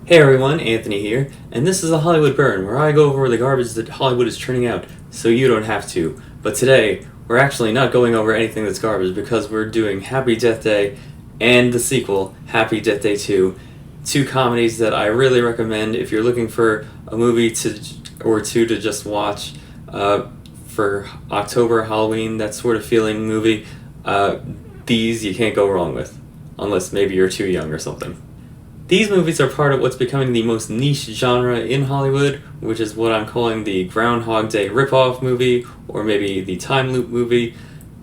Hey everyone, Anthony here, and this is a Hollywood Burn, where I go over the garbage that Hollywood is churning out, so you don't have to. But today, we're actually not going over anything that's garbage, because we're doing Happy Death Day and the sequel, Happy Death Day 2, two comedies that I really recommend if you're looking for a movie or two to just watch for October, Halloween, that sort of feeling movie. These you can't go wrong with, unless maybe you're too young or something. These movies are part of what's becoming the most niche genre in Hollywood, which is what I'm calling the Groundhog Day ripoff movie, or maybe the time loop movie.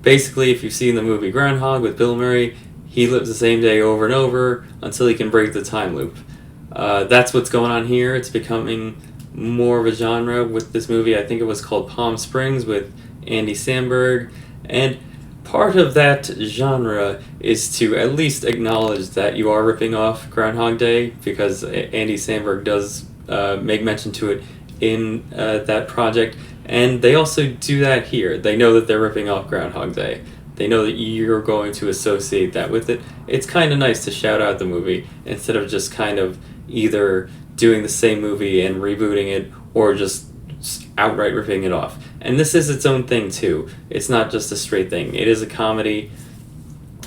Basically, if you've seen the movie Groundhog with Bill Murray, he lives the same day over and over until he can break the time loop. That's what's going on here. It's becoming more of a genre with this movie. I think it was called Palm Springs with Andy Samberg, and part of that genre is to at least acknowledge that you are ripping off Groundhog Day, because Andy Samberg does make mention to it in that project, and they also do that here. They know that they're ripping off Groundhog Day. They know that you're going to associate that with it. It's kind of nice to shout out the movie instead of just kind of either doing the same movie and rebooting it or just outright ripping it off. And this is its own thing too. It's not just a straight thing. It is a comedy,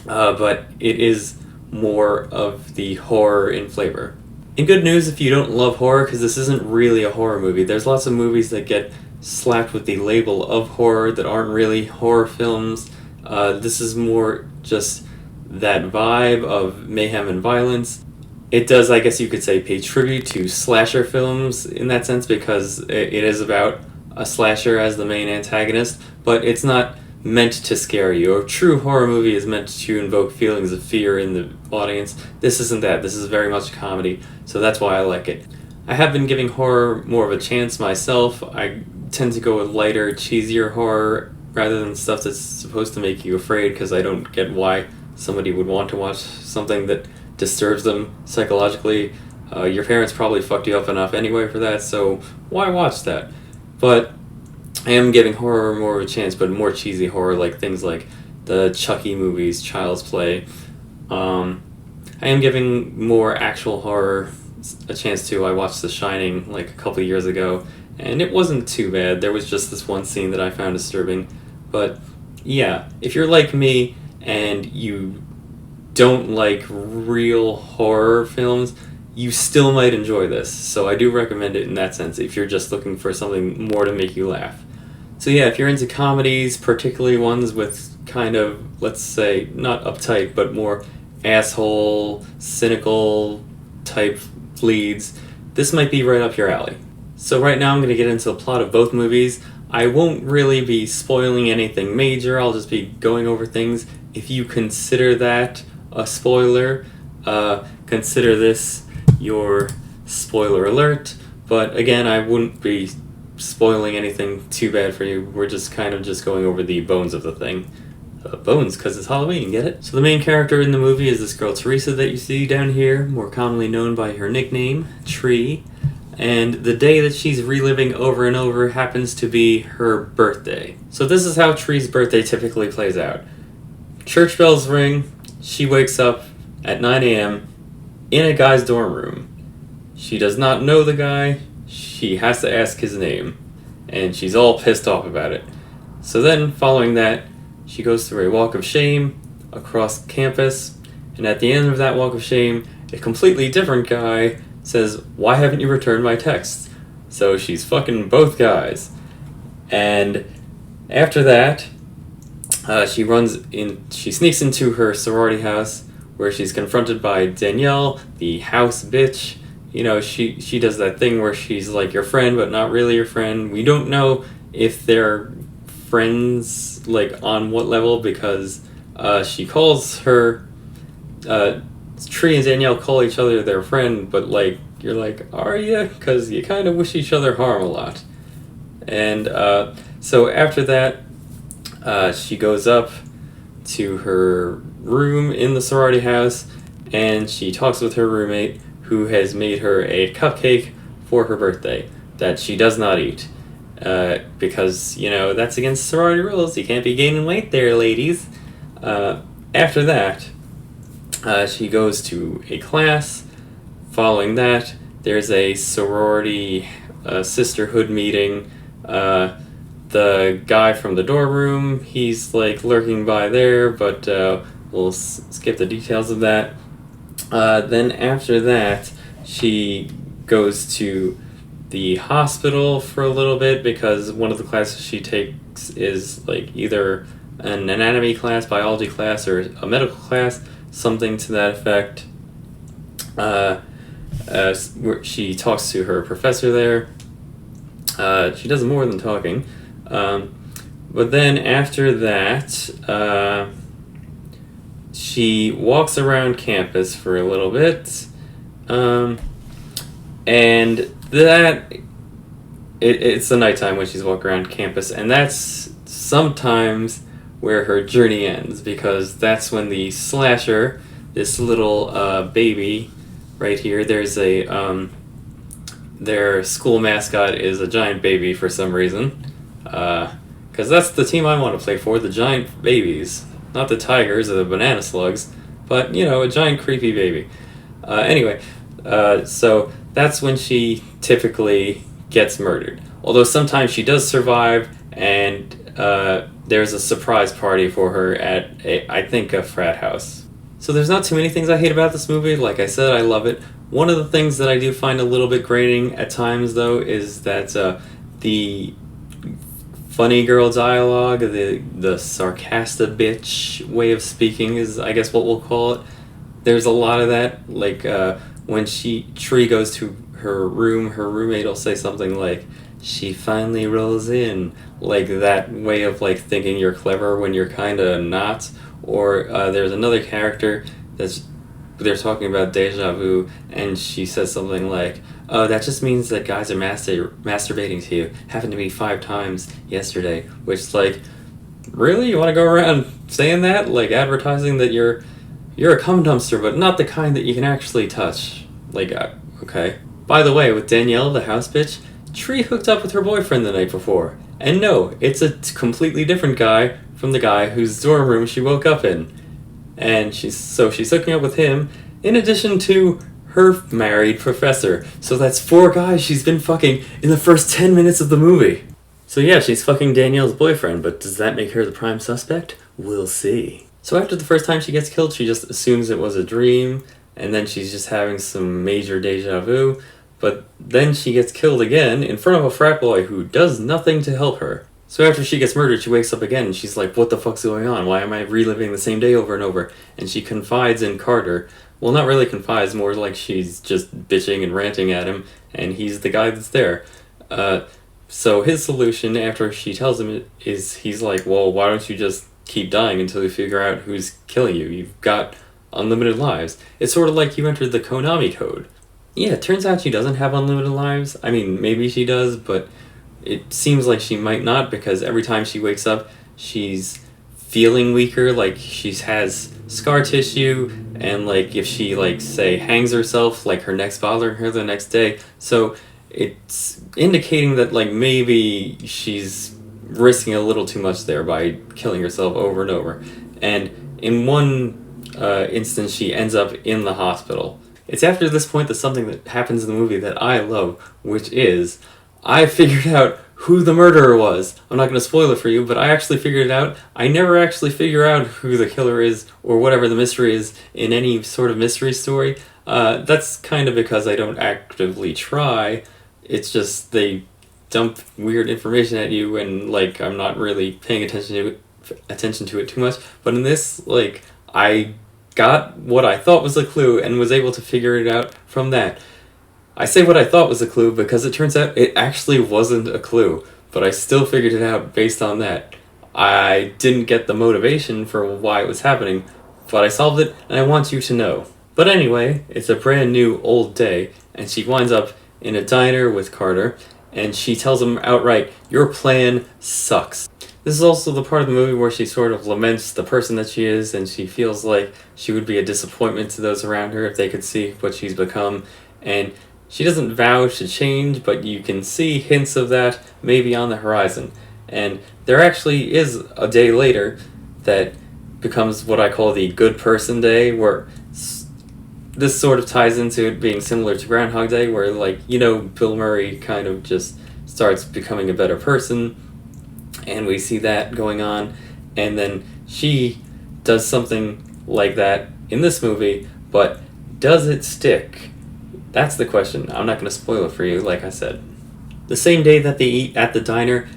but it is more of the horror in flavor. In good news if you don't love horror, because this isn't really a horror movie. There's lots of movies that get slapped with the label of horror that aren't really horror films. This is more just that vibe of mayhem and violence. It does, I guess you could say, pay tribute to slasher films in that sense, because it is about a slasher as the main antagonist, but it's not meant to scare you. A true horror movie is meant to invoke feelings of fear in the audience. This isn't that. This is very much a comedy, so that's why I like it. I have been giving horror more of a chance myself. I tend to go with lighter, cheesier horror rather than stuff that's supposed to make you afraid, because I don't get why somebody would want to watch something that disturbs them psychologically. Your parents probably fucked you up enough anyway for that, so why watch that? But I am giving horror more of a chance, but more cheesy horror, like things like the Chucky movies, Child's Play. I am giving more actual horror a chance too. I watched The Shining like a couple years ago, and it wasn't too bad. There was just this one scene that I found disturbing. But yeah, if you're like me and you don't like real horror films, you still might enjoy this. So I do recommend it in that sense if you're just looking for something more to make you laugh. So yeah, if you're into comedies, particularly ones with kind of, let's say, not uptight, but more asshole, cynical type leads, this might be right up your alley. So right now I'm going to get into the plot of both movies. I won't really be spoiling anything major, I'll just be going over things. If you consider that a spoiler, consider this your spoiler alert. But again, I wouldn't be spoiling anything too bad for you. We're just kind of just going over the bones of the thing. Bones, because it's Halloween, get it? So the main character in the movie is this girl Teresa that you see down here, more commonly known by her nickname, Tree. And the day that she's reliving over and over happens to be her birthday. So this is how Tree's birthday typically plays out. Church bells ring, she wakes up at 9 a.m. in a guy's dorm room. She does not know the guy, she has to ask his name, and she's all pissed off about it. So then, following that, she goes through a walk of shame across campus, and at the end of that walk of shame, a completely different guy says, "Why haven't you returned my texts?" So she's fucking both guys. And after that, she sneaks into her sorority house, where she's confronted by Danielle, the house bitch. You know, she does that thing where she's like your friend, but not really your friend. We don't know if they're friends, like on what level, because she calls her, Tree and Danielle call each other their friend, but like, you're like, are you? Because you kind of wish each other harm a lot. And so after that, she goes up to her room in the sorority house, and she talks with her roommate, who has made her a cupcake for her birthday that she does not eat. Because, you know, that's against sorority rules. You can't be gaining weight there, ladies. After that, she goes to a class. Following that, there's a sorority sisterhood meeting. The guy from the dorm room, he's like lurking by there, but we'll skip the details of that. Then after that, she goes to the hospital for a little bit because one of the classes she takes is like either an anatomy class, biology class, or a medical class, something to that effect. She talks to her professor there. She does more than talking. But then after that, she walks around campus for a little bit. And that it's the nighttime when she's walking around campus, and that's sometimes where her journey ends, because that's when the slasher, this little baby right here, there's a their school mascot is a giant baby for some reason, because that's the team I want to play for, the giant babies, not the tigers or the banana slugs, but a giant creepy baby. Anyway, so that's when she typically gets murdered. Although sometimes she does survive, and there's a surprise party for her at I think a frat house. So there's not too many things I hate about this movie. Like I said, I love it. One of the things that I do find a little bit grating at times, though, is that the funny girl dialogue, the sarcastic bitch way of speaking is, I guess, what we'll call it. There's a lot of that, like when Tree goes to her room, her roommate will say something like, "She finally rolls in," like that way of like thinking you're clever when you're kind of not. Or there's another character they're talking about deja vu, and she says something like, "Oh, that just means that guys are masturbating to you. Happened to me 5 times yesterday," which, like, really, you want to go around saying that, like advertising that you're a cum dumpster, but not the kind that you can actually touch. Like, okay. By the way, with Danielle, the house bitch, Tree hooked up with her boyfriend the night before. And no, it's a completely different guy from the guy whose dorm room she woke up in. And she's hooking up with him, in addition to her married professor. So that's 4 guys she's been fucking in the first 10 minutes of the movie. So yeah, she's fucking Danielle's boyfriend, but does that make her the prime suspect? We'll see. So after the first time she gets killed, she just assumes it was a dream, and then she's just having some major deja vu, but then she gets killed again in front of a frat boy who does nothing to help her. So after she gets murdered, she wakes up again, and she's like, what the fuck's going on? Why am I reliving the same day over and over? And she confides in Carter. Well, not really confides, more like she's just bitching and ranting at him, and he's the guy that's there. So his solution, after she tells him it, is he's like, well, why don't you just keep dying until you figure out who's killing you? You've got unlimited lives. It's sort of like you entered the Konami code. Yeah, it turns out she doesn't have unlimited lives. I mean, maybe she does, but it seems like she might not, because every time she wakes up, she's feeling weaker, like she has scar tissue, and like if she, like, say, hangs herself, like her neck's bothering her the next day. So it's indicating that, like, maybe she's risking a little too much there by killing herself over and over. And in one instance, she ends up in the hospital. It's after this point that something that happens in the movie that I love, which is, I figured out who the murderer was. I'm not going to spoil it for you, but I actually figured it out. I never actually figure out who the killer is, or whatever the mystery is, in any sort of mystery story. That's kind of because I don't actively try. It's just they dump weird information at you, and, like, I'm not really paying attention to it too much. But in this, like, I got what I thought was a clue and was able to figure it out from that. I say what I thought was a clue because it turns out it actually wasn't a clue, but I still figured it out based on that. I didn't get the motivation for why it was happening, but I solved it, and I want you to know. But anyway, it's a brand new old day, and she winds up in a diner with Carter, and she tells him outright, your plan sucks. This is also the part of the movie where she sort of laments the person that she is, and she feels like she would be a disappointment to those around her if they could see what she's become, and she doesn't vow to change, but you can see hints of that maybe on the horizon. And there actually is a day later that becomes what I call the good person day, where this sort of ties into it being similar to Groundhog Day, where, like, Bill Murray kind of just starts becoming a better person, and we see that going on, and then she does something like that in this movie, but does it stick? That's the question. I'm not going to spoil it for you, like I said. The same day that they eat at the diner,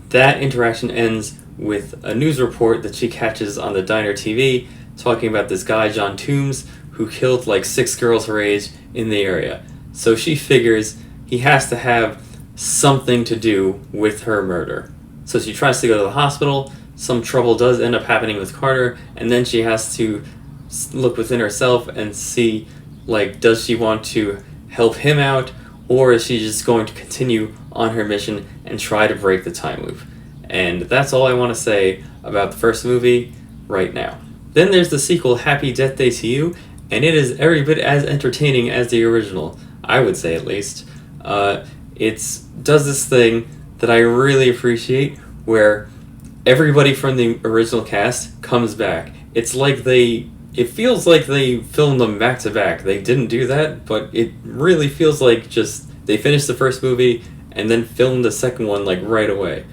that interaction ends with a news report that she catches on the diner TV talking about this guy, John Toombs, who killed like 6 girls her age in the area. So she figures he has to have something to do with her murder. So she tries to go to the hospital. Some trouble does end up happening with Carter, and then she has to look within herself and see, like, does she want to help him out, or is she just going to continue on her mission and try to break the time loop? And that's all I want to say about the first movie right now. Then there's the sequel, Happy Death Day to You, and it is every bit as entertaining as the original, I would say at least. It does this thing that I really appreciate, where everybody from the original cast comes back. It feels like they filmed them back to back. They didn't do that, but it really feels like just they finished the first movie and then filmed the second one like right away.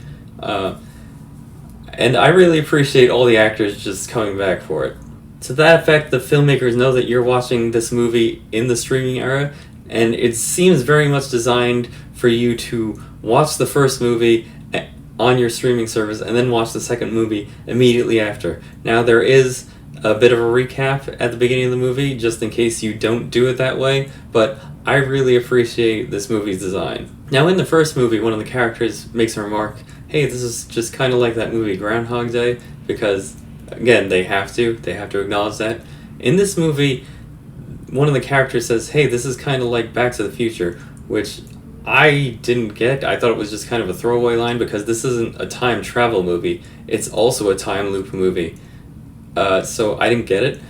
And I really appreciate all the actors just coming back for it. To that effect, the filmmakers know that you're watching this movie in the streaming era, and it seems very much designed for you to watch the first movie on your streaming service and then watch the second movie immediately after. Now, there is a bit of a recap at the beginning of the movie, just in case you don't do it that way, but I really appreciate this movie's design. Now, in the first movie, one of the characters makes a remark, hey, this is just kind of like that movie Groundhog Day, because, again, they have to acknowledge that. In this movie, one of the characters says, hey, this is kind of like Back to the Future, which I didn't get. I thought it was just kind of a throwaway line, because this isn't a time travel movie, it's also a time loop movie. So I didn't get it,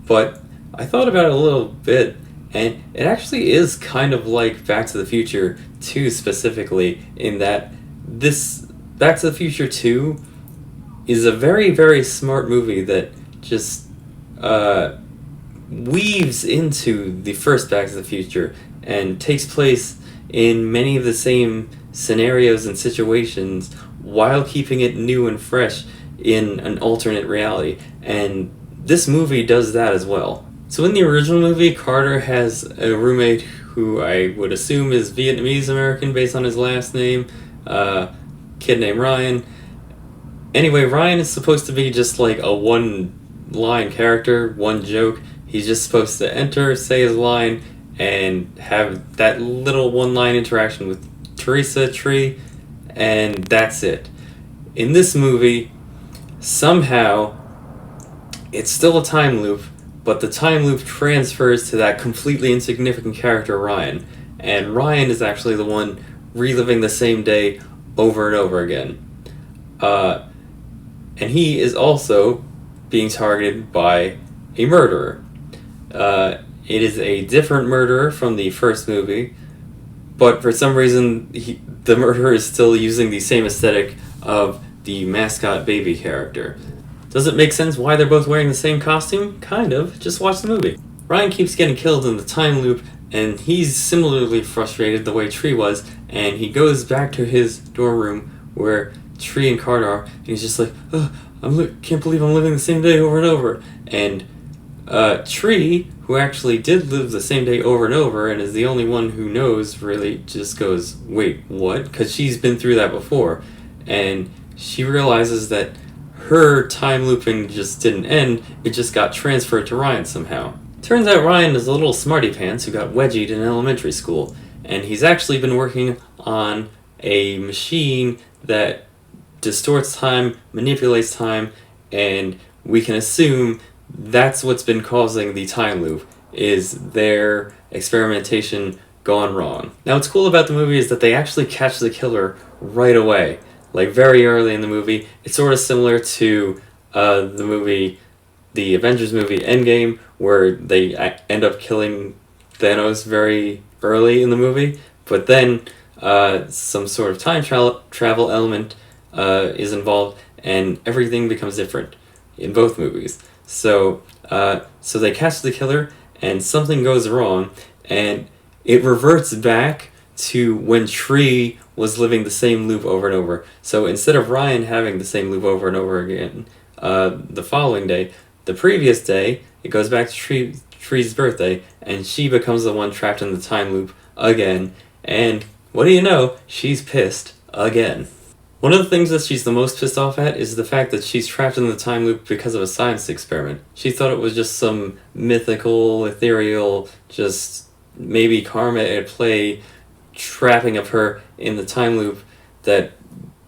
but I thought about it a little bit, and it actually is kind of like Back to the Future 2 specifically, in that this Back to the Future 2 is a very, very smart movie that just weaves into the first Back to the Future and takes place in many of the same scenarios and situations while keeping it new and fresh in an alternate reality, and this movie does that as well. So in the original movie, Carter has a roommate who I would assume is Vietnamese American based on his last name, kid named Ryan. Anyway, Ryan is supposed to be just like a one-line character, one joke. He's just supposed to enter, say his line, and have that little one-line interaction with Teresa Tree, and that's it. In this movie, somehow, it's still a time loop, but the time loop transfers to that completely insignificant character, Ryan. And Ryan is actually the one reliving the same day over and over again. And he is also being targeted by a murderer. It is a different murderer from the first movie, but for some reason, the murderer is still using the same aesthetic of the mascot baby character. Does it make sense why they're both wearing the same costume? Kind of. Just watch the movie. Ryan keeps getting killed in the time loop, and he's similarly frustrated the way Tree was, and he goes back to his dorm room where Tree and Carter are, and he's just like, oh, can't believe I'm living the same day over and over. And Tree, who actually did live the same day over and over and is the only one who knows, really just goes, wait, what? Because she's been through that before. And she realizes that her time looping just didn't end, it just got transferred to Ryan somehow. Turns out Ryan is a little smarty pants who got wedgied in elementary school, and he's actually been working on a machine that distorts time, manipulates time, and we can assume that's what's been causing the time loop, is their experimentation gone wrong. Now what's cool about the movie is that they actually catch the killer right away. Like, very early in the movie. It's sort of similar to the Avengers movie Endgame, where they end up killing Thanos very early in the movie, but then some sort of time travel element is involved, and everything becomes different in both movies. So they catch the killer, and something goes wrong, and it reverts back to when Tree was living the same loop over and over. So instead of Ryan having the same loop over and over again the following day, the previous day, it goes back to Tree's birthday, and she becomes the one trapped in the time loop again, and what do you know, she's pissed again. One of the things that she's the most pissed off at is the fact that she's trapped in the time loop because of a science experiment. She thought it was just some mythical, ethereal, just maybe karma at play trapping of her in the time loop that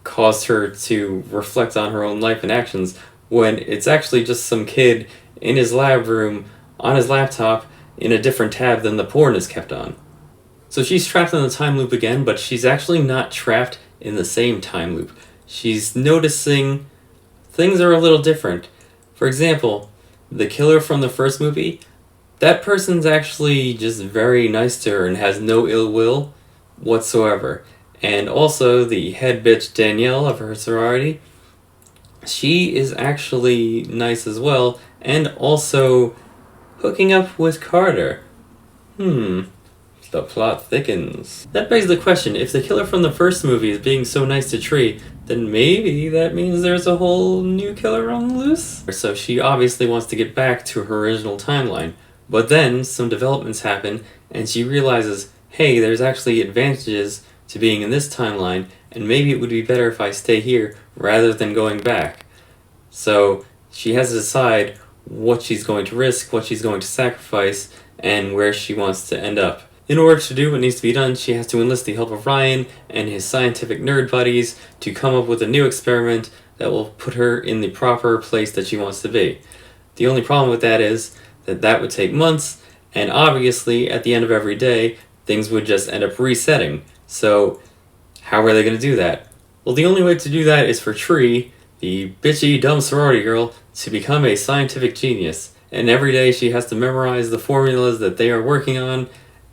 caused her to reflect on her own life and actions, when it's actually just some kid in his lab room on his laptop in a different tab than the porn is kept on. So she's trapped in the time loop again, but she's actually not trapped in the same time loop. She's noticing things are a little different. For example, the killer from the first movie, that person's actually just very nice to her and has no ill will whatsoever. And also the head bitch Danielle of her sorority, she is actually nice as well, and also hooking up with Carter. The plot thickens. That begs the question, if the killer from the first movie is being so nice to Tree, then maybe that means there's a whole new killer on the loose? So she obviously wants to get back to her original timeline, but then some developments happen, and she realizes, hey, there's actually advantages to being in this timeline, and maybe it would be better if I stay here rather than going back. So she has to decide what she's going to risk, what she's going to sacrifice, and where she wants to end up. In order to do what needs to be done, she has to enlist the help of Ryan and his scientific nerd buddies to come up with a new experiment that will put her in the proper place that she wants to be. The only problem with that is that that would take months, and obviously at the end of every day, things would just end up resetting. So how are they going to do that? Well, the only way to do that is for Tree, the bitchy, dumb sorority girl, to become a scientific genius. And every day she has to memorize the formulas that they are working on,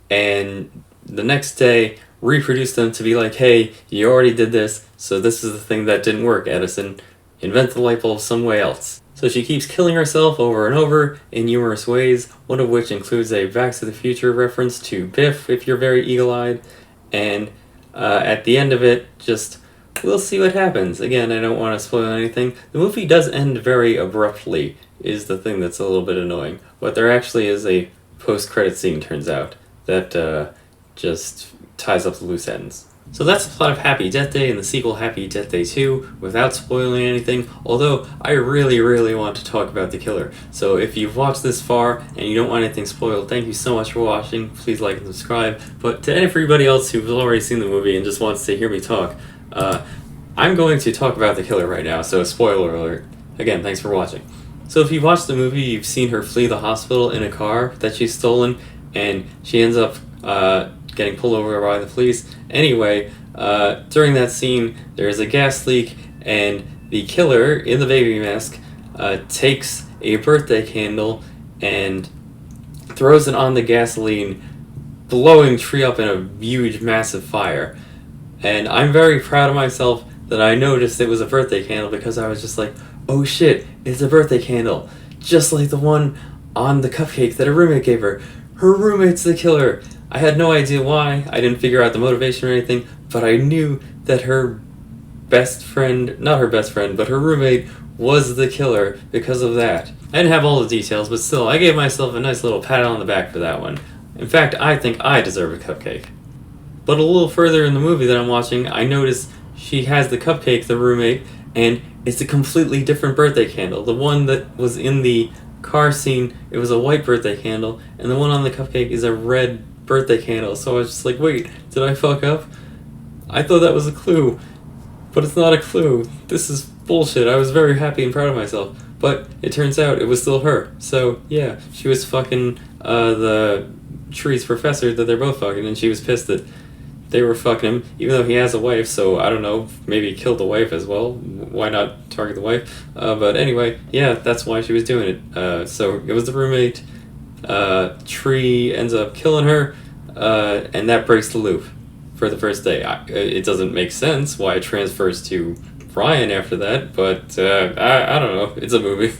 and the next day reproduce them to be like, hey, you already did this, so this is the thing that didn't work, Edison. Invent the light bulb some way else. So she keeps killing herself over and over in numerous ways, one of which includes a Back to the Future reference to Biff, if you're very eagle-eyed, and at the end of it, just, we'll see what happens. Again, I don't want to spoil anything. The movie does end very abruptly, is the thing that's a little bit annoying, but there actually is a post-credit scene, turns out, that just ties up the loose ends. So that's the plot of Happy Death Day and the sequel Happy Death Day 2, without spoiling anything, although I really want to talk about the killer. So if you've watched this far and you don't want anything spoiled, thank you so much for watching. Please like and subscribe. But to everybody else who's already seen the movie and just wants to hear me talk, I'm going to talk about the killer right now, so spoiler alert. Again, thanks for watching. So if you've watched the movie, you've seen her flee the hospital in a car that she's stolen, and she ends up getting pulled over by the police. Anyway, during that scene, there's a gas leak, and the killer, in the baby mask, takes a birthday candle and throws it on the gasoline, blowing Tree up in a huge, massive fire. And I'm very proud of myself that I noticed it was a birthday candle, because I was just like, oh shit, it's a birthday candle, just like the one on the cupcake that her roommate gave her. Her roommate's the killer. I had no idea why. I didn't figure out the motivation or anything, but I knew that her best friend, not her best friend, but her roommate was the killer because of that. I didn't have all the details, but still, I gave myself a nice little pat on the back for that one. In fact, I think I deserve a cupcake. But a little further in the movie that I'm watching, I noticed she has the cupcake, the roommate, and it's a completely different birthday candle. The one that was in the car scene, it was a white birthday candle, and the one on the cupcake is a red birthday candle. So I was just like, wait, did I fuck up? I thought that was a clue, but it's not a clue. This is bullshit. I was very happy and proud of myself, but it turns out it was still her. So yeah, she was fucking the Tree's professor that they're both fucking, and she was pissed that they were fucking him, even though he has a wife, so I don't know, maybe kill the wife as well. Why not target the wife? But anyway, yeah, that's why she was doing it. So it was the roommate. Tree ends up killing her, and that breaks the loop for the first day. It doesn't make sense why it transfers to Ryan after that, but I don't know, it's a movie.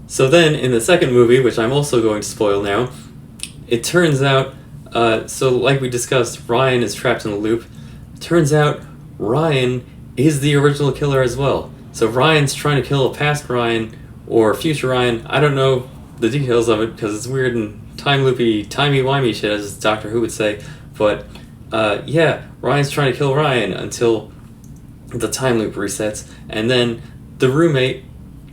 So then, in the second movie, which I'm also going to spoil now, it turns out, so like we discussed, Ryan is trapped in the loop. Turns out Ryan is the original killer as well. So Ryan's trying to kill a past Ryan or future Ryan. I don't know the details of it because it's weird and time loopy, timey-wimey shit, as Doctor Who would say. But yeah, Ryan's trying to kill Ryan until the time loop resets, and then the roommate,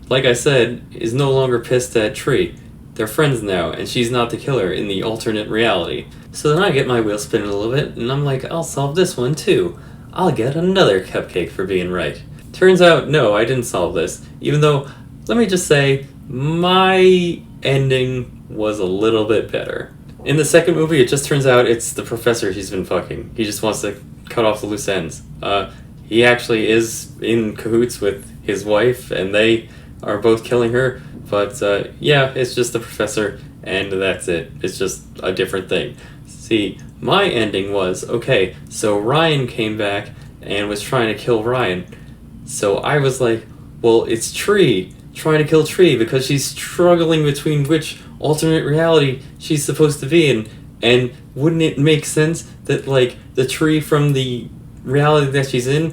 like I said, is no longer pissed at Tree. They're friends now, and she's not the killer in the alternate reality. So then I get my wheel spinning a little bit, and I'm like, I'll solve this one too. I'll get another cupcake for being right. Turns out, no, I didn't solve this, even though, let me just say, my ending was a little bit better. In the second movie, it just turns out it's the professor he's been fucking. He just wants to cut off the loose ends. He actually is in cahoots with his wife, and they are both killing her, but yeah, it's just the professor, and that's it. It's just a different thing. See, my ending was, okay, so Ryan came back and was trying to kill Ryan. So I was like, well, it's Tree trying to kill Tree because she's struggling between which alternate reality she's supposed to be in. And wouldn't it make sense that, like, the Tree from the reality that she's in,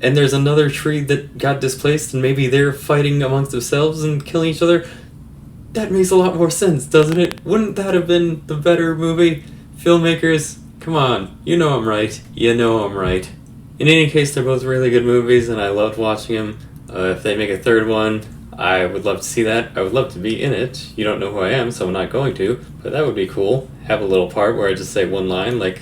and there's another Tree that got displaced, and maybe they're fighting amongst themselves and killing each other? That makes a lot more sense, doesn't it? Wouldn't that have been the better movie? Filmmakers, come on, you know I'm right. You know I'm right. In any case, they're both really good movies, and I loved watching them. If they make a third one, I would love to see that. I would love to be in it. You don't know who I am, so I'm not going to, but that would be cool. Have a little part where I just say one line, like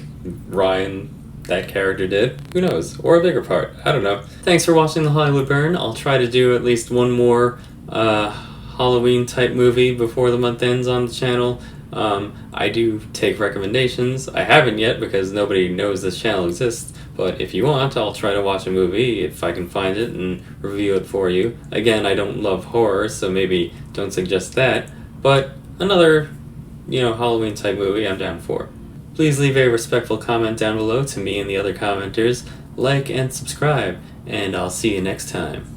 Ryan, that character did. Who knows? Or a bigger part. I don't know. Thanks for watching The Hollywood Burn. I'll try to do at least one more Halloween-type movie before the month ends on the channel. I do take recommendations. I haven't yet because nobody knows this channel exists, but if you want, I'll try to watch a movie if I can find it and review it for you. Again, I don't love horror, so maybe don't suggest that, but another, Halloween type movie I'm down for. Please leave a respectful comment down below to me and the other commenters, like and subscribe, and I'll see you next time.